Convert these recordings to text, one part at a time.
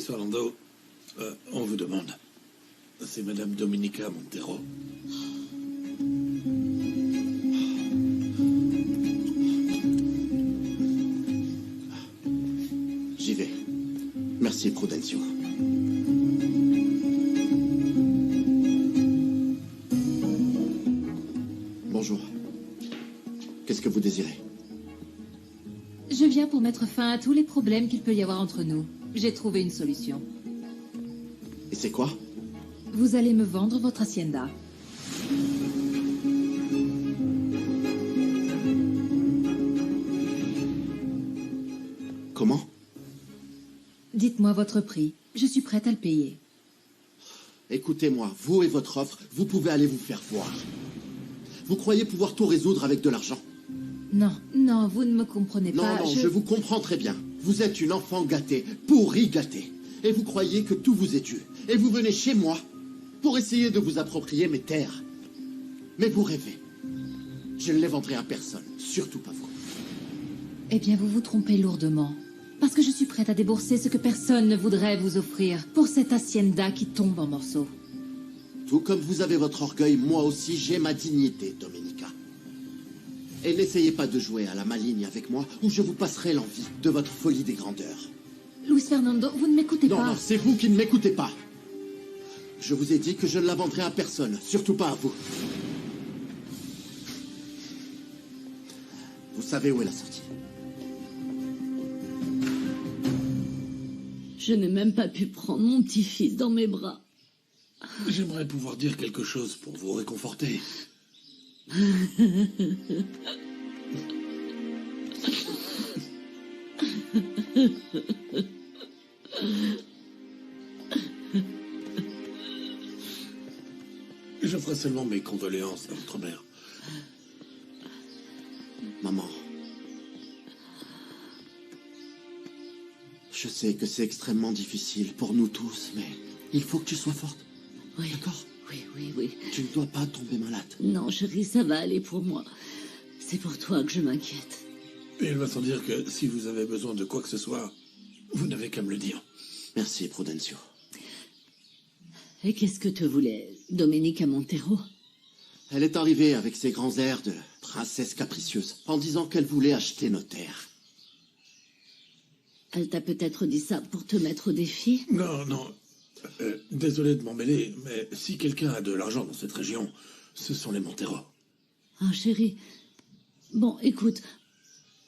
Luis Fernando, on vous demande. C'est Madame Dominica Montero. J'y vais. Merci, Prudencio. Bonjour. Qu'est-ce que vous désirez? Je viens pour mettre fin à tous les problèmes qu'il peut y avoir entre nous. J'ai trouvé une solution. Et c'est quoi? Vous allez me vendre votre hacienda. Comment? Dites-moi votre prix. Je suis prête à le payer. Écoutez-moi, vous et votre offre, vous pouvez aller vous faire voir. Vous croyez pouvoir tout résoudre avec de l'argent? Non, non, vous ne me comprenez Non, pas. non, je vous comprends très bien. Vous êtes une enfant gâtée, pourrie gâtée. Et vous croyez que tout vous est dû. Et vous venez chez moi pour essayer de vous approprier mes terres. Mais vous rêvez. Je ne les vendrai à personne, surtout pas vous. Eh bien, vous vous trompez lourdement. Parce que je suis prête à débourser ce que personne ne voudrait vous offrir pour cette hacienda qui tombe en morceaux. Tout comme vous avez votre orgueil, moi aussi j'ai ma dignité, Dominica. Et n'essayez pas de jouer à la maligne avec moi, ou je vous passerai l'envie de votre folie des grandeurs. Luis Fernando, vous ne m'écoutez pas. Non, c'est vous qui ne m'écoutez pas. Je vous ai dit que je ne la vendrai à personne, surtout pas à vous. Vous savez où est la sortie? Je n'ai même pas pu prendre mon petit-fils dans mes bras. J'aimerais pouvoir dire quelque chose pour vous réconforter. Je ferai seulement mes condoléances à votre mère. Maman. Je sais que c'est extrêmement difficile pour nous tous, mais il faut que tu sois forte. Oui. D'accord? Oui. Tu ne dois pas tomber malade. Non, chérie, ça va aller pour moi. C'est pour toi que je m'inquiète. Et il va sans dire que si vous avez besoin de quoi que ce soit, vous n'avez qu'à me le dire. Merci, Prudencio. Et qu'est-ce que te voulait Dominica Montero? Elle est arrivée avec ses grands airs de princesse capricieuse, en disant qu'elle voulait acheter nos terres. Elle t'a peut-être dit ça pour te mettre au défi? Non. Désolé de m'en mêler, mais si quelqu'un a de l'argent dans cette région, ce sont les Montero. Ah, chérie. Bon, écoute,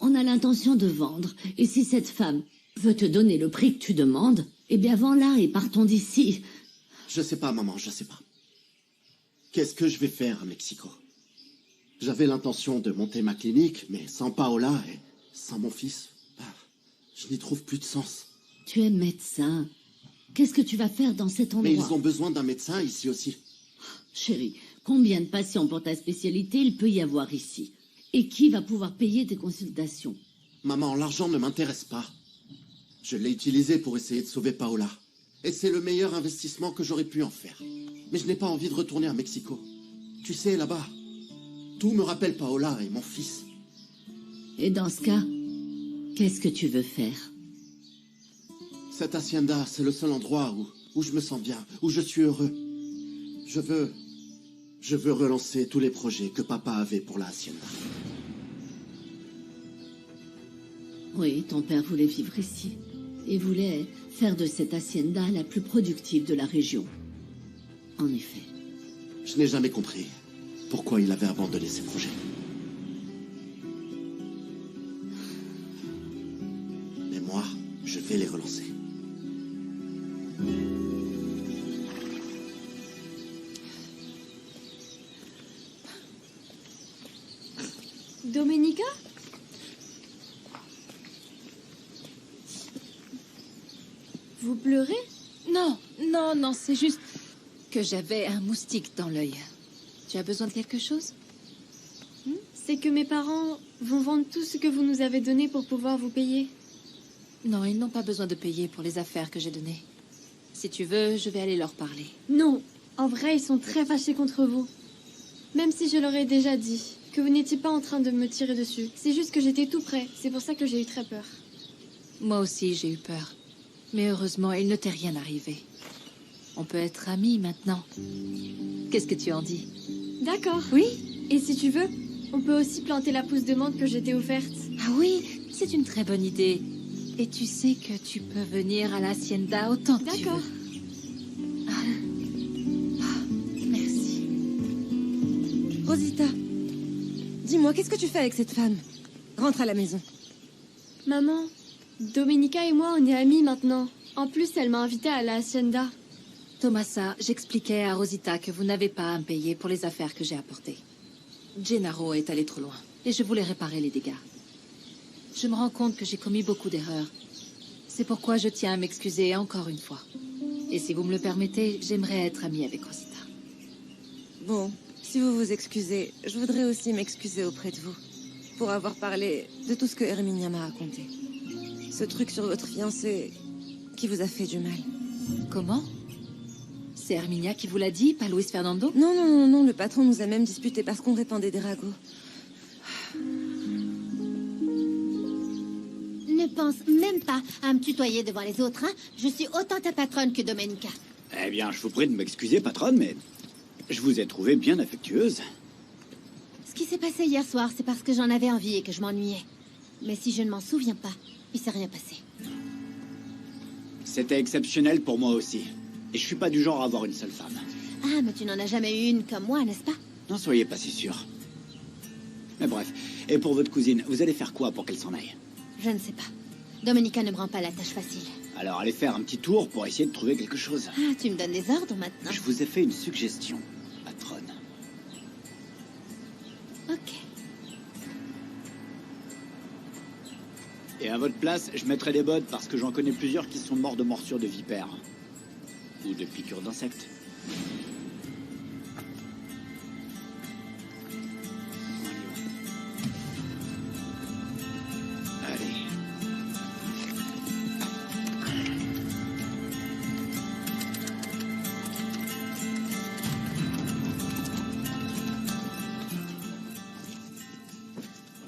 on a l'intention de vendre, et si cette femme veut te donner le prix que tu demandes, eh bien vends-la et partons d'ici. Je sais pas, maman, je sais pas. Qu'est-ce que je vais faire à Mexico? J'avais l'intention de monter ma clinique, mais sans Paola et sans mon fils, je n'y trouve plus de sens. Tu es médecin. Qu'est-ce que tu vas faire dans cet endroit? Mais ils ont besoin d'un médecin ici aussi. Chérie, combien de patients pour ta spécialité il peut y avoir ici? Et qui va pouvoir payer tes consultations? Maman, l'argent ne m'intéresse pas. Je l'ai utilisé pour essayer de sauver Paola. Et c'est le meilleur investissement que j'aurais pu en faire. Mais je n'ai pas envie de retourner à Mexico. Tu sais, là-bas, tout me rappelle Paola et mon fils. Et dans ce cas, qu'est-ce que tu veux faire? Cette hacienda, c'est le seul endroit où je me sens bien, où je suis heureux. Je veux relancer tous les projets que papa avait pour la hacienda. Oui, ton père voulait vivre ici. Et voulait faire de cette hacienda la plus productive de la région. En effet. Je n'ai jamais compris pourquoi il avait abandonné ses projets. Mais moi, je vais les relancer. Dominica? Vous pleurez? Non, c'est juste que j'avais un moustique dans l'œil. Tu as besoin de quelque chose? C'est que mes parents vont vendre tout ce que vous nous avez donné pour pouvoir vous payer. Non, ils n'ont pas besoin de payer pour les affaires que j'ai données. Si tu veux, je vais aller leur parler. Non, en vrai, ils sont très fâchés contre vous. Même si je leur ai déjà dit que vous n'étiez pas en train de me tirer dessus. C'est juste que j'étais tout près. C'est pour ça que j'ai eu très peur. Moi aussi, j'ai eu peur. Mais heureusement, il ne t'est rien arrivé. On peut être amis maintenant. Qu'est-ce que tu en dis? D'accord. Oui? Et si tu veux, on peut aussi planter la pousse de menthe que je t'ai offerte. Ah oui, c'est une très bonne idée. Et tu sais que tu peux venir à l'Hacienda autant que tu D'accord. veux. Merci. Rosita, dis-moi, qu'est-ce que tu fais avec cette femme? Rentre à la maison. Maman, Domenica et moi, on est amis maintenant. En plus, elle m'a invitée à la hacienda. Tomasa, j'expliquais à Rosita que vous n'avez pas à me payer pour les affaires que j'ai apportées. Gennaro est allé trop loin, et je voulais réparer les dégâts. Je me rends compte que j'ai commis beaucoup d'erreurs. C'est pourquoi je tiens à m'excuser encore une fois. Et si vous me le permettez, j'aimerais être amie avec Rosita. Bon, si vous vous excusez, je voudrais aussi m'excuser auprès de vous pour avoir parlé de tout ce que Herminia m'a raconté. Ce truc sur votre fiancé qui vous a fait du mal. Comment? C'est Herminia qui vous l'a dit, pas Luis Fernando? Non, non, non, non, le patron nous a même disputé parce qu'on répandait des ragots. Ne pense même pas à me tutoyer devant les autres, hein. Je suis autant ta patronne que Domenica. Eh bien, je vous prie de m'excuser, patronne, mais je vous ai trouvée bien affectueuse. Ce qui s'est passé hier soir, c'est parce que j'en avais envie et que je m'ennuyais. Mais si je ne m'en souviens pas, il s'est rien passé. C'était exceptionnel pour moi aussi. Et je suis pas du genre à avoir une seule femme. Ah, mais tu n'en as jamais eu une comme moi, n'est-ce pas? N'en soyez pas si sûr. Mais bref, et pour votre cousine, vous allez faire quoi pour qu'elle s'en aille? Je ne sais pas. Domenica ne me rend pas la tâche facile. Alors allez faire un petit tour pour essayer de trouver quelque chose. Ah, tu me donnes des ordres maintenant. Je vous ai fait une suggestion, patronne. Ok. Et à votre place, je mettrai des bottes parce que j'en connais plusieurs qui sont morts de morsures de vipères. Ou de piqûres d'insectes. Allez.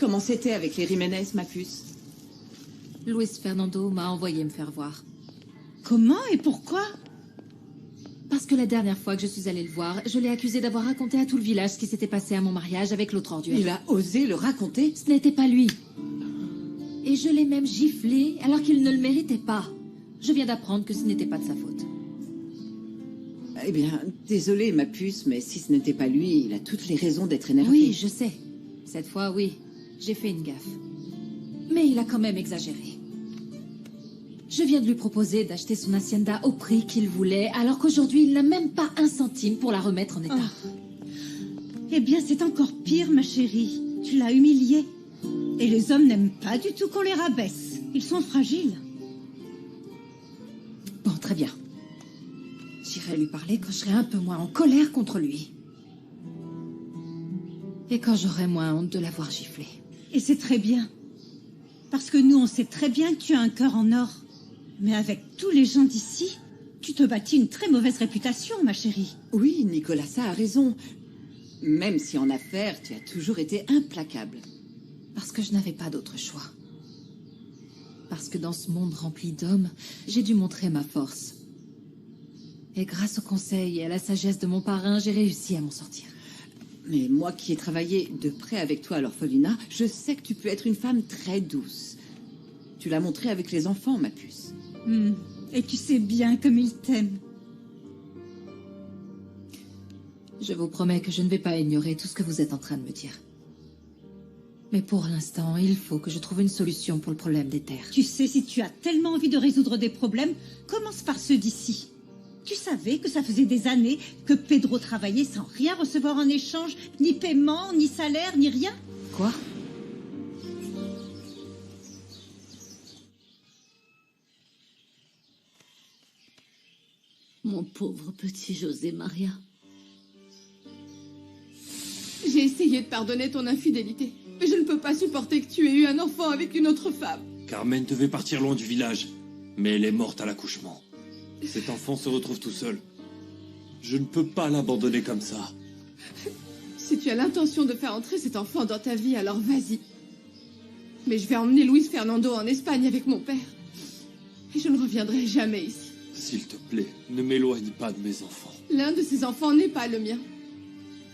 Comment c'était avec les Jiménez, ma puce? Luis Fernando m'a envoyé me faire voir. Comment et pourquoi? Parce que la dernière fois que je suis allée le voir, je l'ai accusé d'avoir raconté à tout le village ce qui s'était passé à mon mariage avec l'autre ordure. Il a osé le raconter? Ce n'était pas lui. Et je l'ai même giflé alors qu'il ne le méritait pas. Je viens d'apprendre que ce n'était pas de sa faute. Eh bien, désolé, ma puce, mais si ce n'était pas lui, il a toutes les raisons d'être énervé. Oui, je sais. Cette fois, oui, j'ai fait une gaffe. Mais il a quand même exagéré. Je viens de lui proposer d'acheter son hacienda au prix qu'il voulait, alors qu'aujourd'hui, il n'a même pas un centime pour la remettre en état. Oh. Eh bien, c'est encore pire, ma chérie. Tu l'as humilié. Et les hommes n'aiment pas du tout qu'on les rabaisse. Ils sont fragiles. Bon, très bien. J'irai lui parler quand je serai un peu moins en colère contre lui. Et quand j'aurai moins honte de l'avoir giflé. Et c'est très bien. Parce que nous, on sait très bien que tu as un cœur en or. Mais avec tous les gens d'ici, tu te bâtis une très mauvaise réputation, ma chérie. Oui, Nicolas, ça a raison. Même si en affaires, tu as toujours été implacable. Parce que je n'avais pas d'autre choix. Parce que dans ce monde rempli d'hommes, j'ai dû montrer ma force. Et grâce au conseil et à la sagesse de mon parrain, j'ai réussi à m'en sortir. Mais moi qui ai travaillé de près avec toi à l'orphelinat, je sais que tu peux être une femme très douce. Tu l'as montré avec les enfants, ma puce. Et tu sais bien comme ils t'aiment. Je vous promets que je ne vais pas ignorer tout ce que vous êtes en train de me dire. Mais pour l'instant, il faut que je trouve une solution pour le problème des terres. Tu sais, si tu as tellement envie de résoudre des problèmes, commence par ceux d'ici. Tu savais que ça faisait des années que Pedro travaillait sans rien recevoir en échange, ni paiement, ni salaire, ni rien? Quoi? Mon pauvre petit José Maria. J'ai essayé de pardonner ton infidélité, mais je ne peux pas supporter que tu aies eu un enfant avec une autre femme. Carmen devait partir loin du village, mais elle est morte à l'accouchement. Cet enfant se retrouve tout seul. Je ne peux pas l'abandonner comme ça. Si tu as l'intention de faire entrer cet enfant dans ta vie, alors vas-y. Mais je vais emmener Luis Fernando en Espagne avec mon père. Et je ne reviendrai jamais ici. S'il te plaît, ne m'éloigne pas de mes enfants. L'un de ces enfants n'est pas le mien.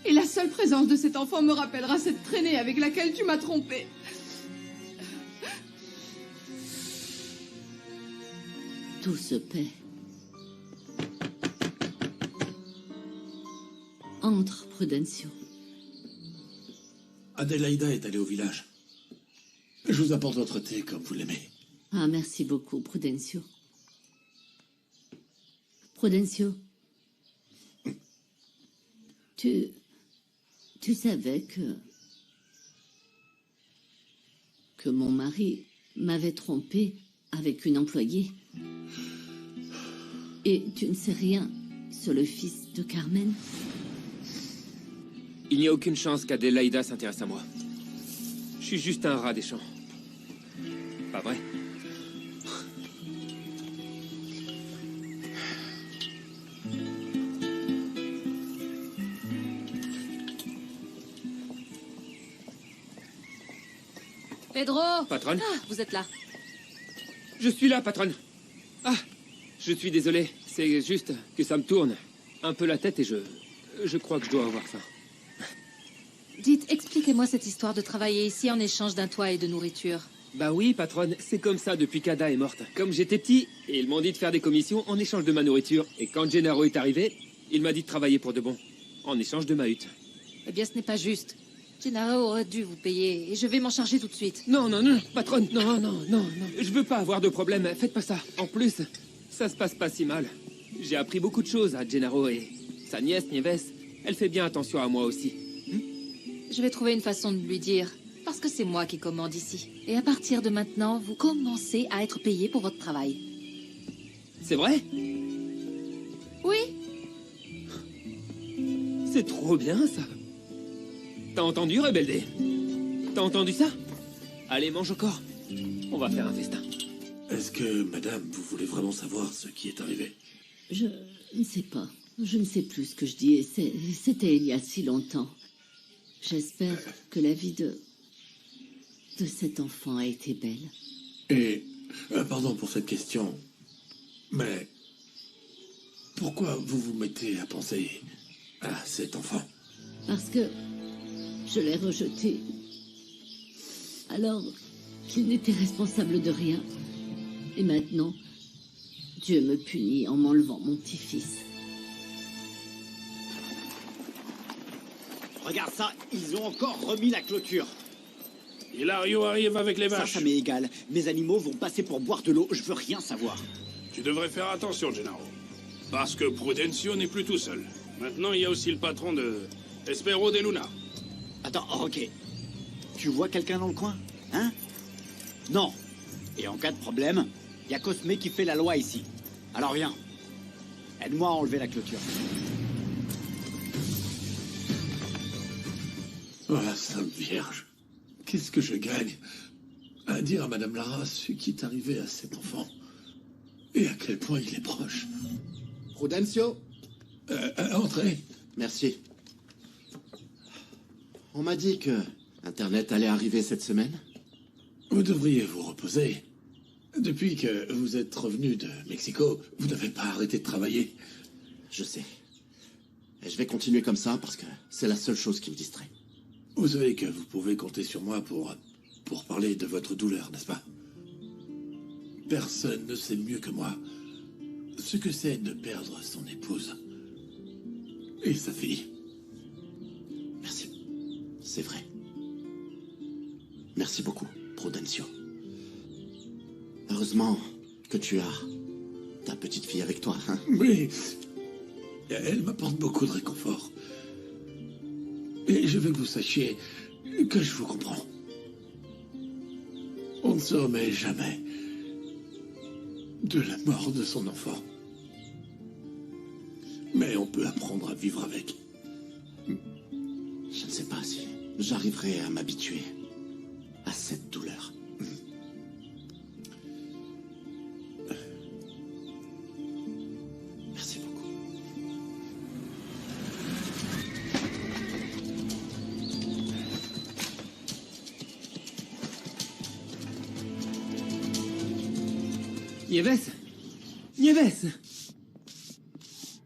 Et la seule présence de cet enfant me rappellera cette traînée avec laquelle tu m'as trompée. Tout se paie. Entre, Prudencio. Adélaïda est allée au village. Je vous apporte votre thé comme vous l'aimez. Ah, merci beaucoup, Prudencio. Prudencio. Tu savais que mon mari m'avait trompé avec une employée. Et tu ne sais rien sur le fils de Carmen? Il n'y a aucune chance qu'Adélaïda s'intéresse à moi. Je suis juste un rat des champs. Pas vrai? Pedro! Patronne? Ah, vous êtes là. Je suis là, patronne. Ah, je suis désolé. C'est juste que ça me tourne un peu la tête et je crois que je dois avoir faim. Dites, expliquez-moi cette histoire de travailler ici en échange d'un toit et de nourriture. Bah oui, patronne, c'est comme ça depuis qu'Ada est morte. Comme j'étais petit, ils m'ont dit de faire des commissions en échange de ma nourriture. Et quand Gennaro est arrivé, il m'a dit de travailler pour de bon, en échange de ma hutte. Eh bien, ce n'est pas juste. Gennaro aurait dû vous payer, et je vais m'en charger tout de suite. Non, non, non, patronne, non. Je veux pas avoir de problème, faites pas ça. En plus, ça se passe pas si mal. J'ai appris beaucoup de choses à Gennaro et sa nièce, Nieves, elle fait bien attention à moi aussi. Je vais trouver une façon de lui dire, parce que c'est moi qui commande ici. Et à partir de maintenant, vous commencez à être payé pour votre travail. C'est vrai? Oui. C'est trop bien, ça. T'as entendu, Rebelde? T'as entendu ça? Allez, mange encore. On va faire un festin. Est-ce que, madame, vous voulez vraiment savoir ce qui est arrivé? Je ne sais pas. Je ne sais plus ce que je dis. C'était il y a si longtemps. J'espère que la vie de cet enfant a été belle. Et, pardon pour cette question, mais pourquoi vous vous mettez à penser à cet enfant? Parce que je l'ai rejeté, alors qu'il n'était responsable de rien. Et maintenant, Dieu me punit en m'enlevant mon petit-fils. Regarde ça, ils ont encore remis la clôture. Hilario arrive avec les vaches. Ça m'est égal. Mes animaux vont passer pour boire de l'eau, je veux rien savoir. Tu devrais faire attention, Gennaro. Parce que Prudencio n'est plus tout seul. Maintenant, il y a aussi le patron de Espero de Luna. Attends, ok. Tu vois quelqu'un dans le coin? Hein? Non. Et en cas de problème, il y a Cosme qui fait la loi ici. Alors viens. Aide-moi à enlever la clôture. Oh, la Sainte Vierge. Qu'est-ce que je gagne à dire à Madame Lara ce qui est arrivé à cet enfant et à quel point il est proche. Prudencio? Entrez. Merci. On m'a dit que Internet allait arriver cette semaine. Vous devriez vous reposer. Depuis que vous êtes revenu de Mexico, vous n'avez pas arrêté de travailler. Je sais. Et je vais continuer comme ça parce que c'est la seule chose qui me distrait. Vous savez que vous pouvez compter sur moi pour parler de votre douleur, n'est-ce pas? Personne ne sait mieux que moi ce que c'est de perdre son épouse et sa fille. Merci. C'est vrai. Merci beaucoup, Prudencio. Heureusement que tu as ta petite fille avec toi, hein? Oui. Elle m'apporte beaucoup de réconfort. Et je veux que vous sachiez que je vous comprends. On ne se remet jamais de la mort de son enfant. Mais on peut apprendre à vivre avec. Je ne sais pas si j'arriverai à m'habituer à cette douleur. Merci beaucoup. Nieves! Nieves!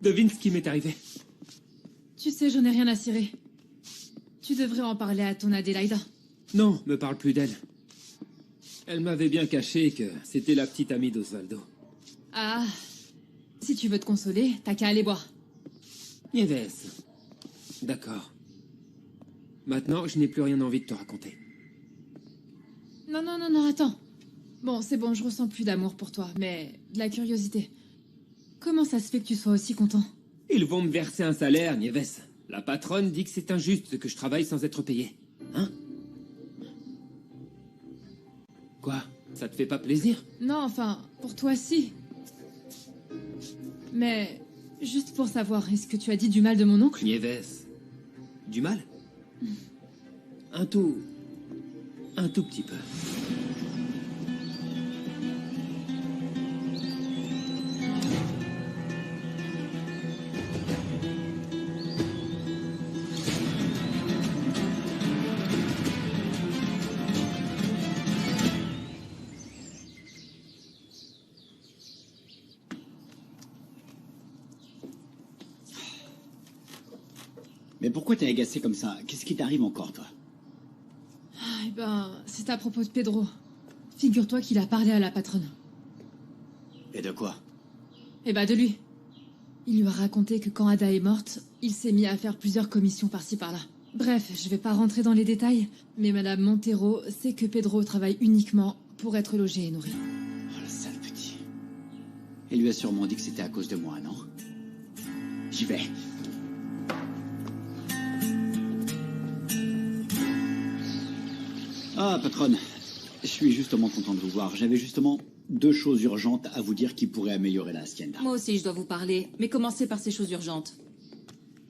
Devine ce qui m'est arrivé. Tu sais, j'en ai rien à cirer. Tu devrais en parler à ton Adélaïda. Non, me parle plus d'elle. Elle m'avait bien caché que c'était la petite amie d'Osvaldo. Ah, si tu veux te consoler, t'as qu'à aller boire. Nieves. D'accord. Maintenant, je n'ai plus rien envie de te raconter. Non, attends. Bon, c'est bon, je ressens plus d'amour pour toi, mais de la curiosité. Comment ça se fait que tu sois aussi content? Ils vont me verser un salaire, Nieves. La patronne dit que c'est injuste que je travaille sans être payé. Hein? Quoi? Ça te fait pas plaisir? Non, enfin, pour toi, si. Mais, juste pour savoir, est-ce que tu as dit du mal de mon oncle? Nieves. Du mal? Un tout petit peu. Mais pourquoi t'es agacé comme ça? Qu'est-ce qui t'arrive encore, toi? Eh ben, c'est à propos de Pedro. Figure-toi qu'il a parlé à la patronne. Et de quoi? Eh ben, de lui. Il lui a raconté que quand Ada est morte, il s'est mis à faire plusieurs commissions par-ci par-là. Bref, je vais pas rentrer dans les détails, mais Madame Montero sait que Pedro travaille uniquement pour être logé et nourri. Oh, le sale petit. Il lui a sûrement dit que c'était à cause de moi, non? J'y vais. Ah, patronne, je suis justement content de vous voir. J'avais justement 2 choses urgentes à vous dire qui pourraient améliorer la hacienda. Moi aussi, je dois vous parler, mais commencez par ces choses urgentes.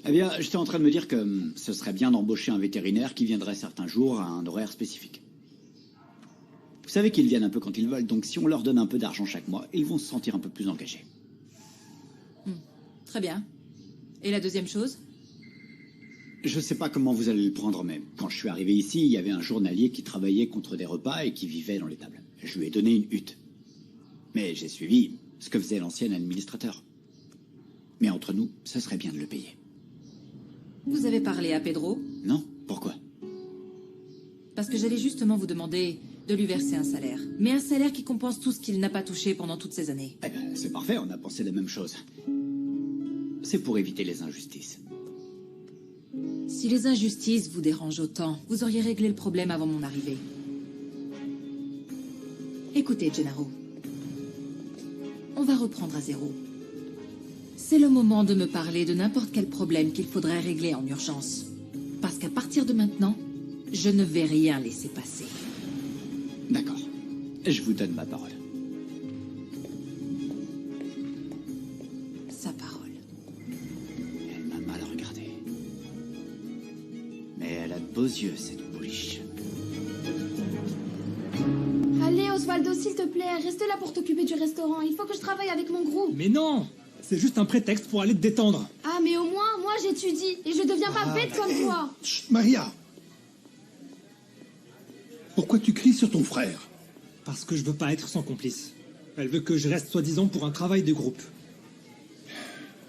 Eh bien, j'étais en train de me dire que ce serait bien d'embaucher un vétérinaire qui viendrait certains jours à un horaire spécifique. Vous savez qu'ils viennent un peu quand ils veulent, donc si on leur donne un peu d'argent chaque mois, ils vont se sentir un peu plus engagés. Très bien. Et la deuxième chose? Je sais pas comment vous allez le prendre, mais quand je suis arrivé ici, il y avait un journalier qui travaillait contre des repas et qui vivait dans l'étable. Je lui ai donné une hutte. Mais j'ai suivi ce que faisait l'ancien administrateur. Mais entre nous, ce serait bien de le payer. Vous avez parlé à Pedro? Non? Pourquoi? Parce que j'allais justement vous demander de lui verser un salaire. Mais un salaire qui compense tout ce qu'il n'a pas touché pendant toutes ces années. Eh ben, c'est parfait, on a pensé la même chose. C'est pour éviter les injustices. Si les injustices vous dérangent autant, vous auriez réglé le problème avant mon arrivée. Écoutez, Gennaro. On va reprendre à zéro. C'est le moment de me parler de n'importe quel problème qu'il faudrait régler en urgence. Parce qu'à partir de maintenant, je ne vais rien laisser passer. D'accord. Je vous donne ma parole. Sa parole. Elle m'a mal regardé. Mais elle a de beaux yeux, cette pouliche. Allez, Osvaldo, s'il te plaît, reste là pour t'occuper du restaurant. Il faut que je travaille avec mon groupe. Mais non! C'est juste un prétexte pour aller te détendre. Ah, mais au moins, moi, j'étudie. Et je deviens pas bête comme toi. Chut, Maria! Pourquoi tu cries sur ton frère? Parce que je veux pas être son complice. Elle veut que je reste soi-disant pour un travail de groupe.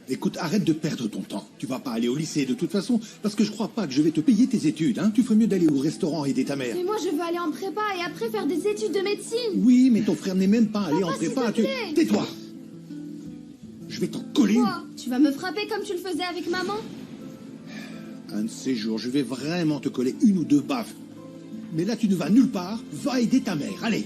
Écoute, arrête de perdre ton temps. Tu vas pas aller au lycée de toute façon, parce que je crois pas que je vais te payer tes études, hein. Tu ferais mieux d'aller au restaurant et aider ta mère. Mais moi, je veux aller en prépa et après faire des études de médecine. Oui, mais ton frère n'est même pas allé en prépa. s'il te plaît. Tais-toi! Je vais t'en coller. Quoi? Tu vas me frapper comme tu le faisais avec maman? Un de ces jours, je vais vraiment te coller 1 ou 2 baffes. Mais là, tu ne vas nulle part. Va aider ta mère. Allez!